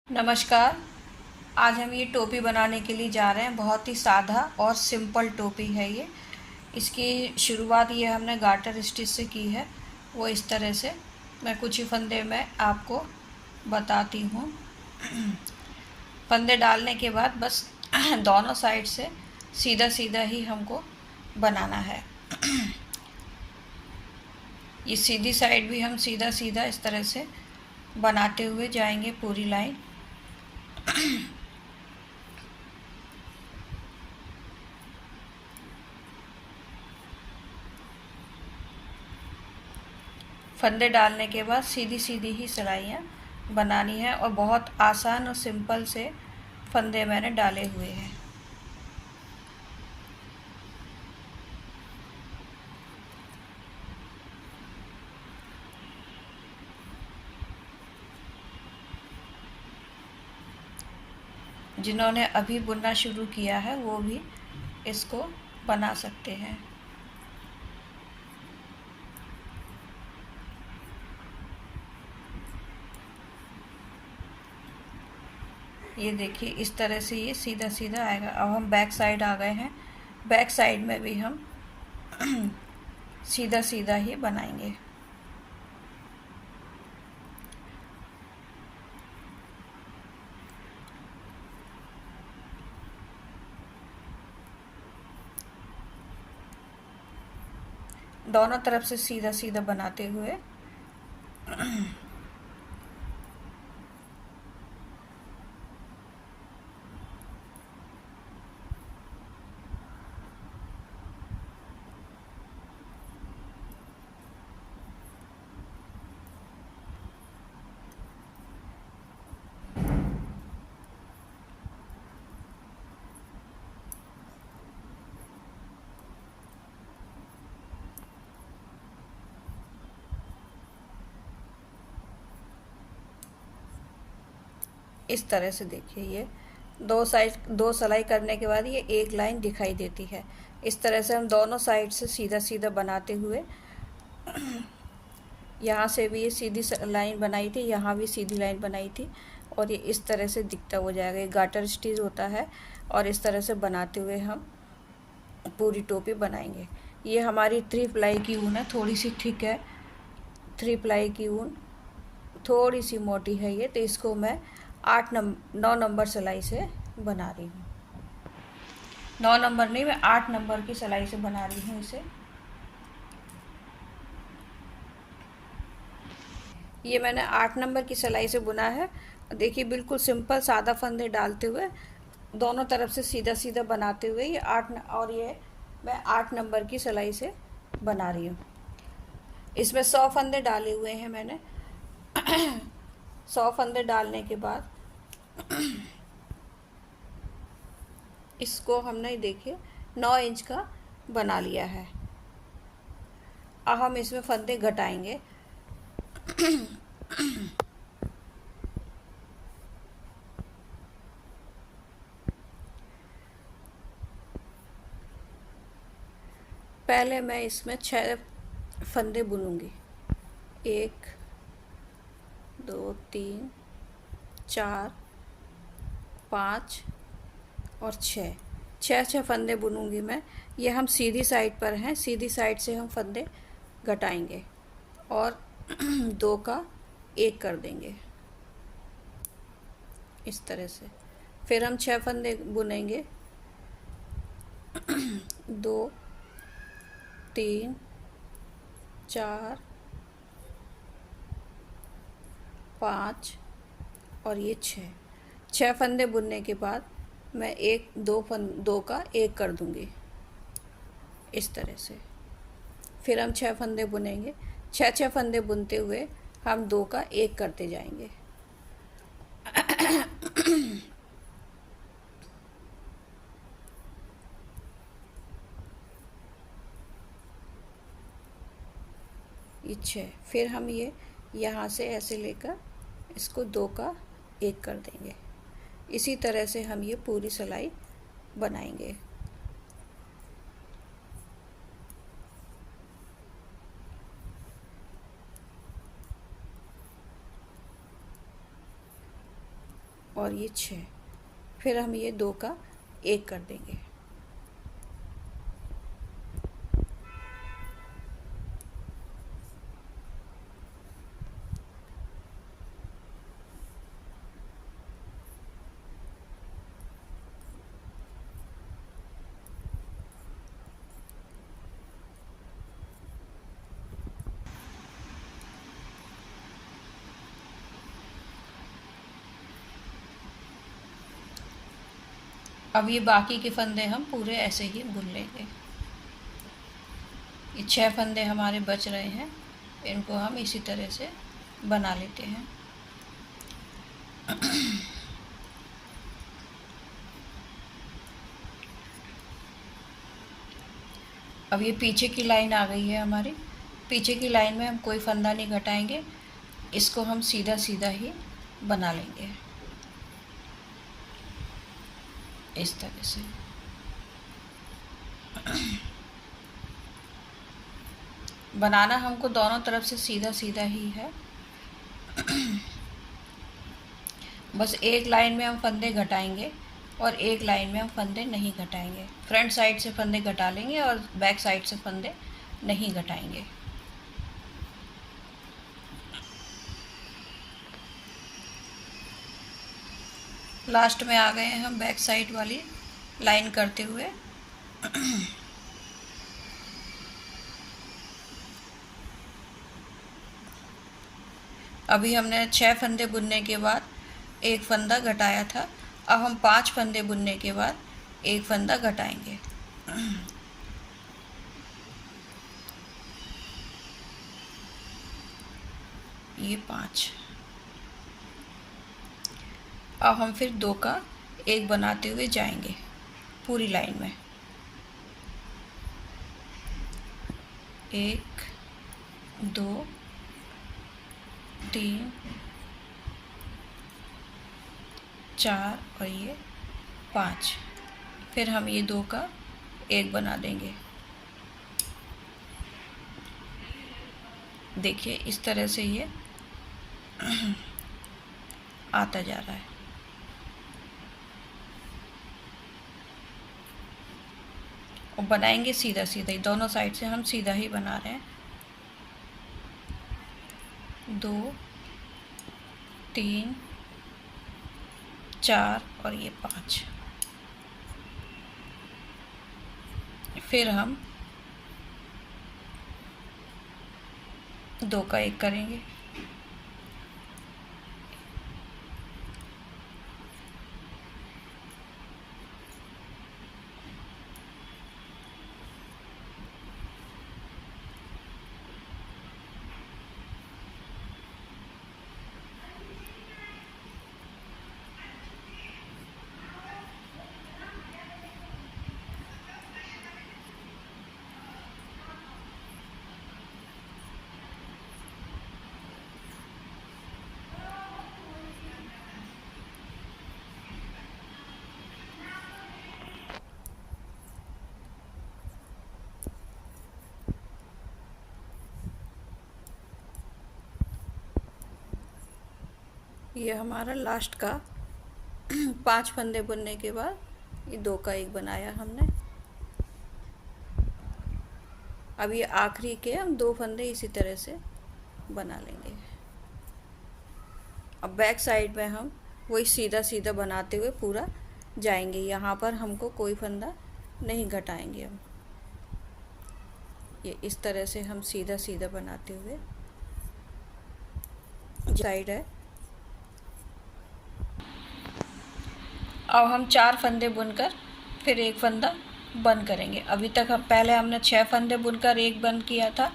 नमस्कार। आज हम ये टोपी बनाने के लिए जा रहे हैं। बहुत ही सादा और सिंपल टोपी है ये। इसकी शुरुआत ये हमने गार्टर स्टिच से की है। वो इस तरह से मैं कुछ ही फंदे में आपको बताती हूँ। फंदे डालने के बाद बस दोनों साइड से सीधा सीधा ही हमको बनाना है। ये सीधी साइड भी हम सीधा सीधा इस तरह से बनाते हुए जाएंगे पूरी लाइन। फंदे डालने के बाद सीधी सीधी ही सिलाइयाँ बनानी है और बहुत आसान और सिंपल से फंदे मैंने डाले हुए हैं। जिन्होंने अभी बुनना शुरू किया है वो भी इसको बना सकते हैं। ये देखिए इस तरह से ये सीधा सीधा आएगा। अब हम बैक साइड आ गए हैं। बैक साइड में भी हम सीधा सीधा ही बनाएंगे। दोनों तरफ से सीधा सीधा बनाते हुए इस तरह से देखिए ये दो सिलाई करने के बाद ये एक लाइन दिखाई देती है। इस तरह से हम दोनों साइड से सीधा सीधा बनाते हुए यहाँ से भी ये सीधी लाइन बनाई थी, यहाँ भी सीधी लाइन बनाई थी और ये इस तरह से दिखता हो जाएगा। ये गार्टर स्टिच होता है और इस तरह से बनाते हुए हम पूरी टोपी बनाएंगे। ये हमारी 3 प्लाई की ऊन है, थोड़ी सी थिक है। 3 प्लाई की ऊन थोड़ी सी मोटी है ये, तो इसको मैं 9 नंबर सिलाई से बना रही हूँ। 9 नंबर नहीं, मैं 8 नंबर की सिलाई से बना रही हूँ इसे। ये मैंने 8 नंबर की सिलाई से बुना है। देखिए बिल्कुल सिंपल सादा फंदे डालते हुए दोनों तरफ से सीधा सीधा बनाते हुए ये और ये मैं 8 नंबर की सिलाई से बना रही हूँ। इसमें 100 फंदे डाले हुए हैं मैंने। 100 फंदे डालने के बाद इसको हमने देखिए 9 इंच का बना लिया है। अब हम इसमें फंदे घटाएंगे। पहले मैं इसमें 6 फंदे बुनूंगी। 1 2 3 4 5 और 6 फंदे बुनूंगी मैं। ये हम सीधी साइड पर हैं, सीधी साइड से हम फंदे घटाएंगे और 2 का 1 कर देंगे इस तरह से। फिर हम 6 फंदे बुनेंगे। 2 3 4 5 और ये 6 फंदे बुनने के बाद मैं 2 का 1 कर दूंगी इस तरह से। फिर हम 6 फंदे बुनेंगे। 6 फंदे बुनते हुए हम 2 का 1 करते जाएंगे। ये 6। फिर हम ये यहाँ से ऐसे लेकर इसको 2 का 1 कर देंगे। इसी तरह से हम ये पूरी सिलाई बनाएंगे। और ये 6। फिर हम ये 2 का 1 कर देंगे। अब ये बाकी के फंदे हम पूरे ऐसे ही बुन लेंगे। ये 6 फंदे हमारे बच रहे हैं, इनको हम इसी तरह से बना लेते हैं। अब ये पीछे की लाइन आ गई है हमारी। पीछे की लाइन में हम कोई फंदा नहीं घटाएंगे, इसको हम सीधा सीधा ही बना लेंगे इस तरह से। बनाना हमको दोनों तरफ से सीधा सीधा ही है। बस एक लाइन में हम फंदे घटाएंगे और एक लाइन में हम फंदे नहीं घटाएंगे। फ्रंट साइड से फंदे घटा लेंगे और बैक साइड से फंदे नहीं घटाएंगे। लास्ट में आ गए हैं हम बैक साइड वाली लाइन करते हुए। अभी हमने 6 फंदे बुनने के बाद एक फंदा घटाया था। अब हम 5 फंदे बुनने के बाद एक फंदा घटाएंगे। ये 5। अब हम फिर 2 का 1 बनाते हुए जाएंगे पूरी लाइन में। 1 2 3 4 और ये 5। फिर हम ये 2 का 1 बना देंगे। देखिए इस तरह से ये आता जा रहा है। और बनाएंगे सीधा सीधा ही, दोनों साइड से हम सीधा ही बना रहे हैं। 2 3 4 और ये 5। फिर हम 2 का 1 करेंगे। ये हमारा लास्ट का 5 फंदे बुनने के बाद ये 2 का 1 बनाया हमने। अब ये आखिरी के हम 2 फंदे इसी तरह से बना लेंगे। अब बैक साइड में हम वही सीधा सीधा बनाते हुए पूरा जाएंगे। यहाँ पर हमको कोई फंदा नहीं घटाएंगे हम। ये इस तरह से हम सीधा सीधा बनाते हुए साइड है। अब हम 4 फंदे बुनकर फिर एक फंदा बंद करेंगे। अभी तक हम पहले हमने 6 फंदे बुनकर एक बंद किया था,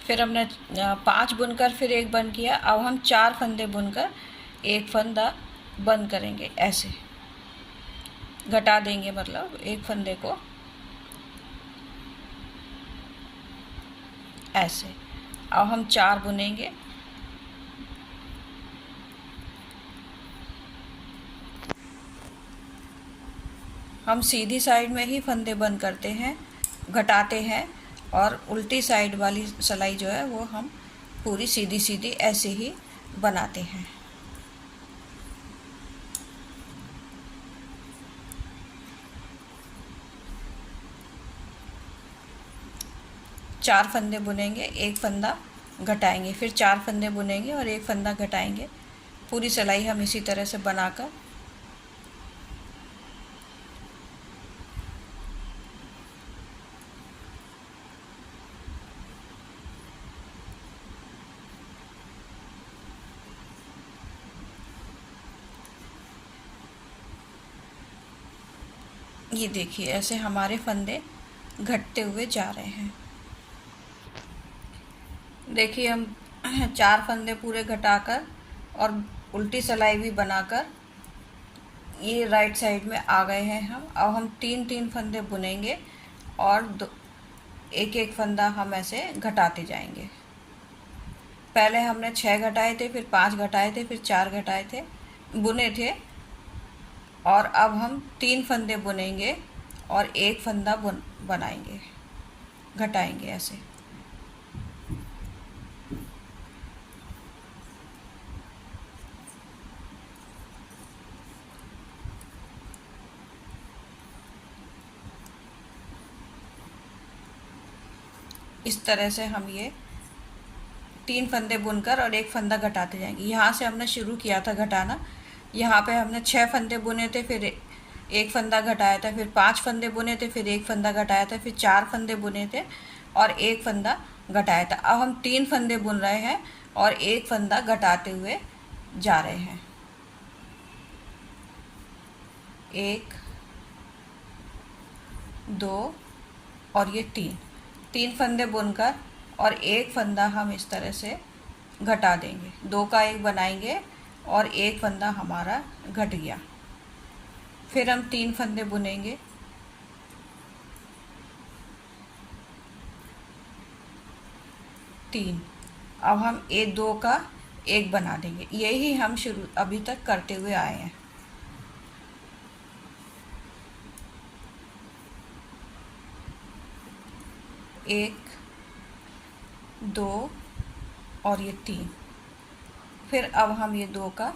फिर हमने 5 बुनकर फिर एक बंद किया। अब हम 4 फंदे बुनकर एक फंदा बंद करेंगे। ऐसे घटा देंगे, मतलब एक फंदे को ऐसे। अब हम 4 बुनेंगे। हम सीधी साइड में ही फंदे बंद करते हैं, घटाते हैं, और उल्टी साइड वाली सिलाई जो है वो हम पूरी सीधी सीधी ऐसे ही बनाते हैं। 4 फंदे बुनेंगे, एक फंदा घटाएंगे, फिर 4 फंदे बुनेंगे और एक फंदा घटाएंगे। पूरी सिलाई हम इसी तरह से बनाकर ये देखिए ऐसे हमारे फंदे घटते हुए जा रहे हैं। देखिए हम 4 फंदे पूरे घटाकर और उल्टी सिलाई भी बनाकर ये राइट साइड में आ गए हैं हम। अब हम 3-3 फंदे बुनेंगे और एक एक फंदा हम ऐसे घटाते जाएंगे। पहले हमने 6 घटाए थे, फिर 5 घटाए थे, फिर 4 घटाए थे, बुने थे, और अब हम 3 फंदे बुनेंगे और एक फंदा बनाएंगे, घटाएंगे ऐसे। इस तरह से हम ये 3 फंदे बुनकर और एक फंदा घटाते जाएंगे। यहाँ से हमने शुरू किया था घटाना। यहाँ पे हमने 6 फंदे बुने थे, फिर एक फंदा घटाया था, फिर 5 फंदे बुने थे, फिर एक फंदा घटाया था, फिर 4 फंदे बुने थे और एक फंदा घटाया था। अब हम 3 फंदे बुन रहे हैं और एक फंदा घटाते हुए जा रहे हैं। 1, 2 और ये 3 फंदे बुनकर और एक फंदा हम इस तरह से घटा देंगे। 2 का 1 बनाएंगे और एक फंदा हमारा घट गया। फिर हम 3 फंदे बुनेंगे, अब हम 2 का 1 बना देंगे। यही हम शुरू अभी तक करते हुए आए हैं। एक, 2 और ये 3। फिर अब हम ये 2 का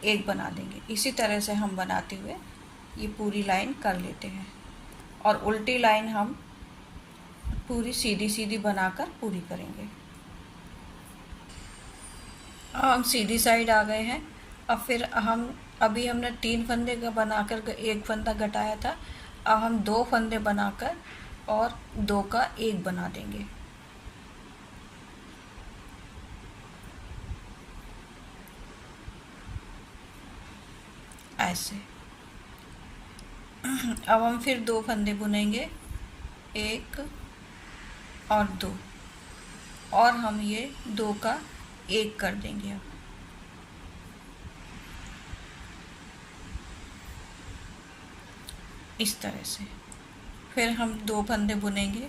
1 बना देंगे। इसी तरह से हम बनाते हुए ये पूरी लाइन कर लेते हैं और उल्टी लाइन हम पूरी सीधी सीधी बनाकर पूरी करेंगे। हम सीधी साइड आ गए हैं। अब फिर हम अभी हमने 3 फंदे का बनाकर एक फंदा घटाया था। अब हम 2 फंदे बनाकर और 2 का 1 बना देंगे। ऐसे अब हम फिर 2 फंदे बुनेंगे, 1 और 2, और हम ये 2 का 1 कर देंगे। अब इस तरह से फिर हम 2 फंदे बुनेंगे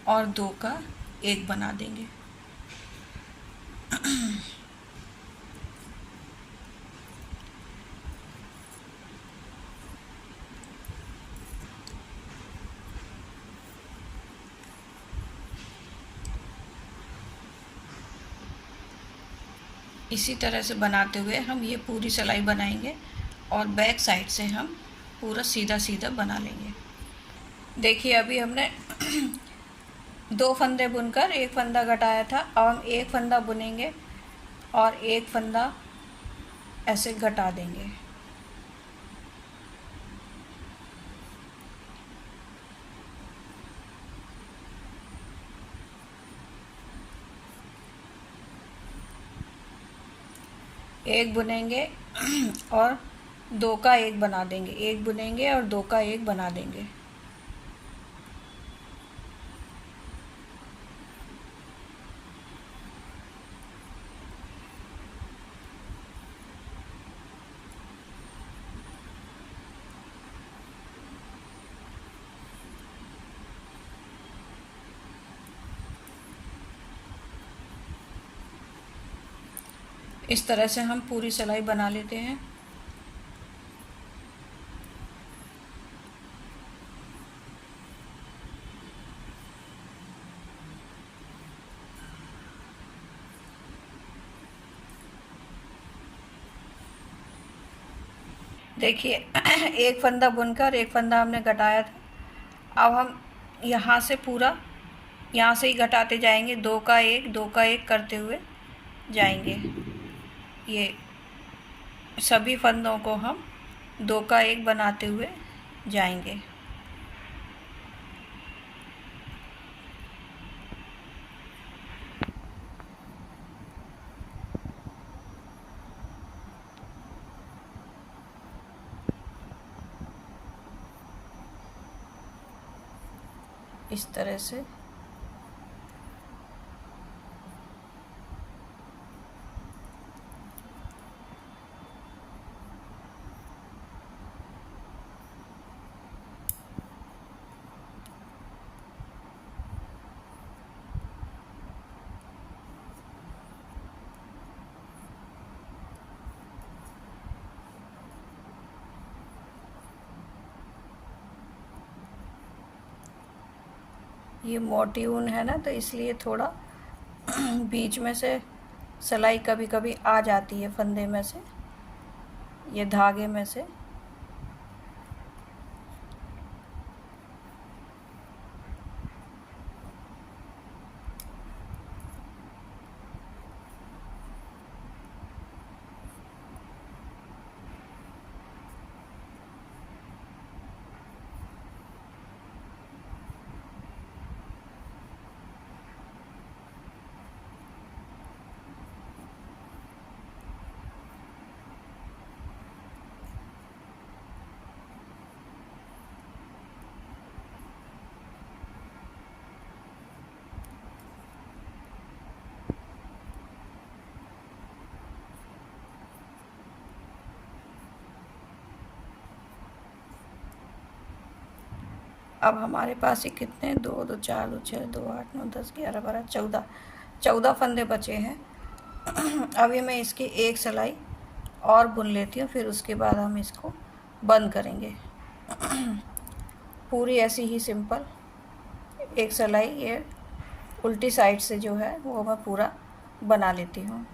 और 2 का 1 बना देंगे। इसी तरह से बनाते हुए हम ये पूरी सिलाई बनाएंगे और बैक साइड से हम पूरा सीधा सीधा बना लेंगे। देखिए अभी हमने 2 फंदे बुनकर एक फंदा घटाया था। अब हम एक फंदा बुनेंगे और एक फंदा ऐसे घटा देंगे। एक बुनेंगे और 2 का 1 बना देंगे, 1 बुनेंगे और 2 का 1 बना देंगे। इस तरह से हम पूरी सिलाई बना लेते हैं। देखिए एक फंदा बुनकर एक फंदा हमने घटाया था। अब हम यहाँ से पूरा यहाँ से ही घटाते जाएंगे, दो का एक करते हुए जाएंगे। ये सभी फंदों को हम दो का एक बनाते हुए जाएंगे। इस तरह से ये मोटी ऊन है ना, तो इसलिए थोड़ा बीच में से सिलाई कभी कभी आ जाती है फंदे में से, ये धागे में से। अब हमारे पास ये कितने, दो दो चार दो छः, दो आठ नौ 10 11 12 14 फंदे बचे हैं। अभी मैं इसकी एक सिलाई और बुन लेती हूँ, फिर उसके बाद हम इसको बंद करेंगे। पूरी ऐसी ही सिंपल एक सिलाई ये उल्टी साइड से जो है वो मैं पूरा बना लेती हूँ।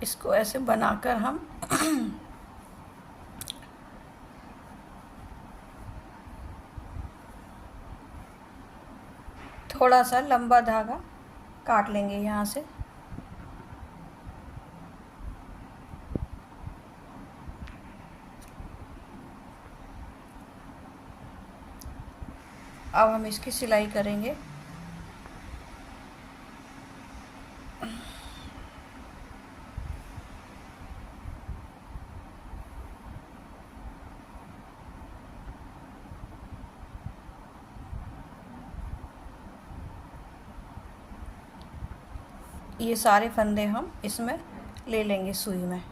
इसको ऐसे बनाकर हम थोड़ा सा लंबा धागा काट लेंगे यहाँ से। अब हम इसकी सिलाई करेंगे। ये सारे फंदे हम इसमें ले लेंगे सुई में।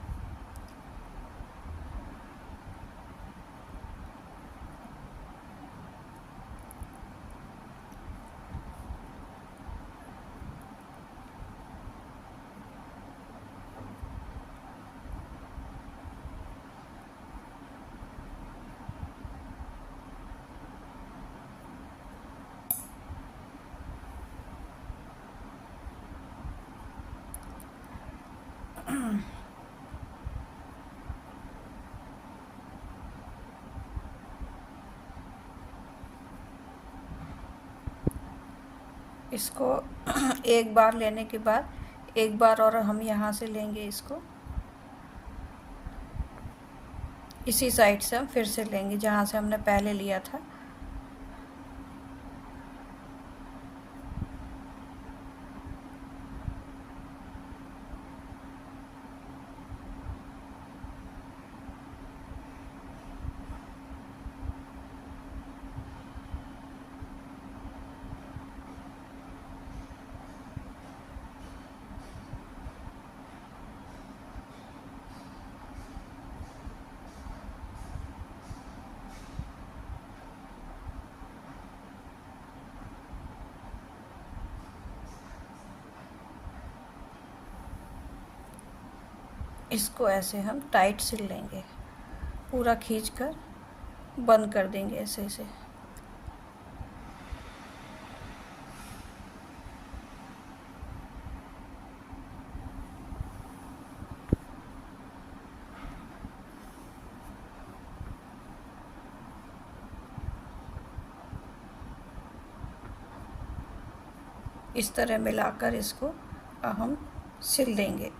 इसको एक बार लेने के बाद एक बार और हम यहाँ से लेंगे इसको, इसी साइड से हम फिर से लेंगे जहाँ से हमने पहले लिया था। इसको ऐसे हम टाइट सिल लेंगे, पूरा खींचकर बंद कर देंगे ऐसे ऐसे। इस तरह मिलाकर इसको हम सिल देंगे।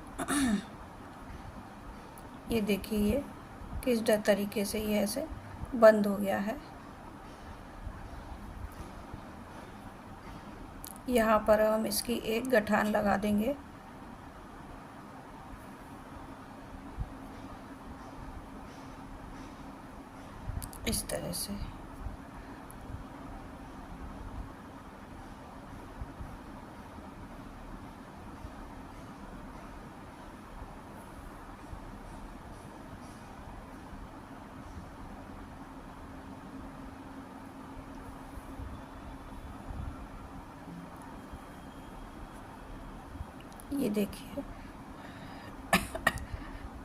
ये देखिए ये किस तरीके से ये ऐसे बंद हो गया है। यहाँ पर हम इसकी एक गठान लगा देंगे। इस तरह से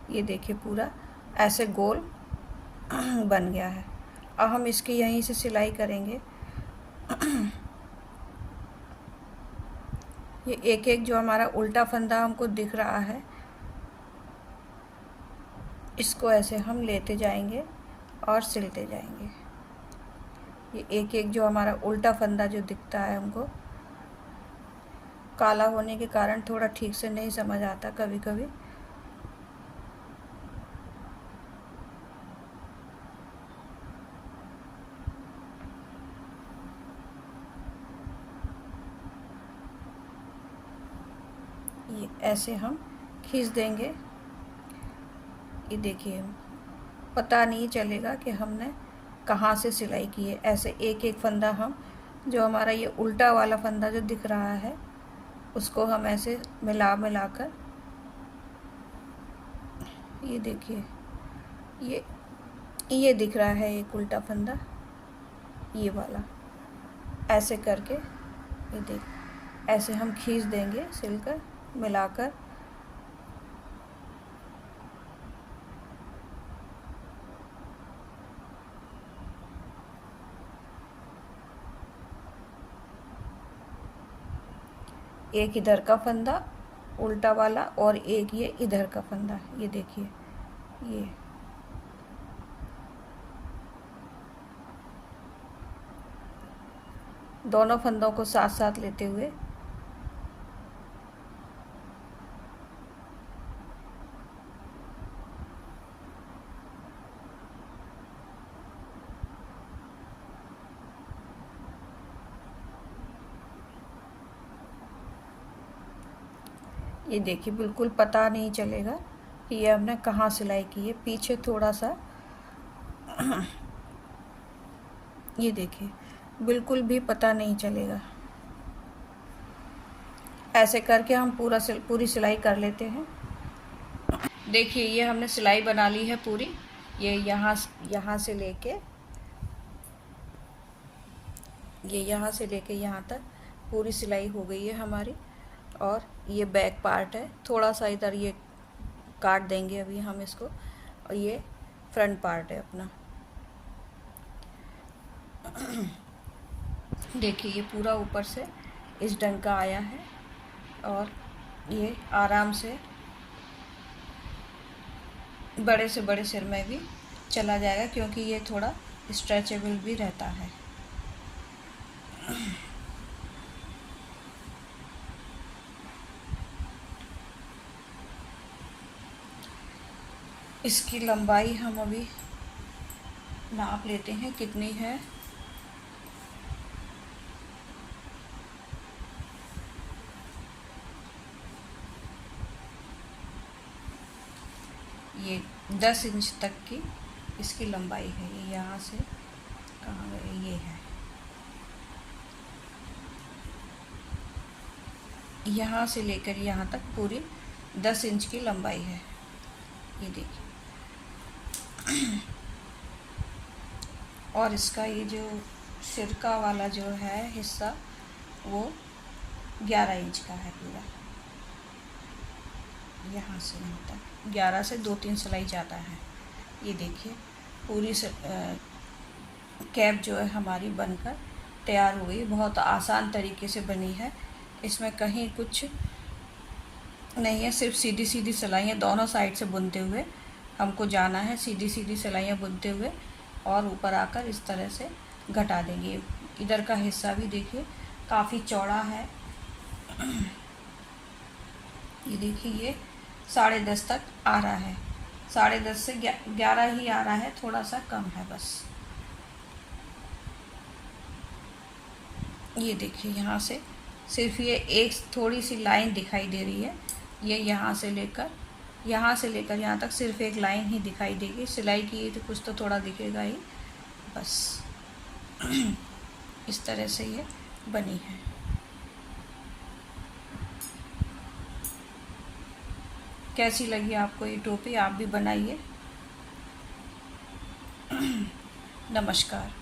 ये देखिए पूरा ऐसे गोल बन गया है। अब हम इसकी यहीं से सिलाई करेंगे। ये एक एक जो हमारा उल्टा फंदा हमको दिख रहा है, इसको ऐसे हम लेते जाएंगे और सिलते जाएंगे। ये एक एक जो हमारा उल्टा फंदा जो दिखता है, हमको काला होने के कारण थोड़ा ठीक से नहीं समझ आता कभी कभी। ये ऐसे हम खींच देंगे। ये देखिए पता नहीं चलेगा कि हमने कहाँ से सिलाई की है। ऐसे एक एक फंदा हम जो हमारा ये उल्टा वाला फंदा जो दिख रहा है, उसको हम ऐसे मिलाकर, ये देखिए ये दिख रहा है एक उल्टा फंदा, ये वाला ऐसे करके ये देख ऐसे हम खींच देंगे सिलकर मिलाकर। एक इधर का फंदा उल्टा वाला और एक ये इधर का फंदा, ये देखिए ये दोनों फंदों को साथ साथ लेते हुए ये देखिए बिल्कुल पता नहीं चलेगा कि ये हमने कहाँ सिलाई की है। पीछे थोड़ा सा ये देखिए बिल्कुल भी पता नहीं चलेगा। ऐसे करके हम पूरी सिलाई कर लेते हैं। देखिए ये हमने सिलाई बना ली है पूरी। ये यहाँ से लेके यहाँ तक पूरी सिलाई हो गई है हमारी। और ये बैक पार्ट है, थोड़ा सा इधर ये काट देंगे अभी हम इसको। और ये फ्रंट पार्ट है अपना। देखिए ये पूरा ऊपर से इस ढंग का आया है और ये आराम से बड़े से बड़े सिर में भी चला जाएगा, क्योंकि ये थोड़ा स्ट्रेचेबल भी रहता है। इसकी लंबाई हम अभी नाप लेते हैं कितनी है। ये 10 इंच तक की इसकी लंबाई है। ये यहाँ से कहाँ गए, ये है यहाँ से लेकर यहाँ तक पूरी 10 इंच की लंबाई है। ये देखिए। और इसका ये जो सिर का वाला जो है हिस्सा, वो 11 इंच का है पूरा, यहाँ से यहाँ तक। 11 से 2-3 सिलाई ज़्यादा है। ये देखिए पूरी कैप जो है हमारी बनकर तैयार हो गई। बहुत आसान तरीके से बनी है, इसमें कहीं कुछ नहीं है, सिर्फ सीधी सीधी सिलाइयाँ दोनों साइड से बुनते हुए हमको जाना है। सीधी सीधी सिलाइयाँ बुनते हुए और ऊपर आकर इस तरह से घटा देंगे। इधर का हिस्सा भी देखिए काफ़ी चौड़ा है। ये देखिए ये 10.5 तक आ रहा है, 10.5 से 11 ही आ रहा है, थोड़ा सा कम है बस। ये देखिए यहाँ से सिर्फ ये एक थोड़ी सी लाइन दिखाई दे रही है। ये यहाँ से लेकर यहाँ तक सिर्फ एक लाइन ही दिखाई देगी। सिलाई की तो कुछ तो थोड़ा दिखेगा ही बस। इस तरह से ये बनी है। कैसी लगी आपको ये टोपी? आप भी बनाइए। नमस्कार।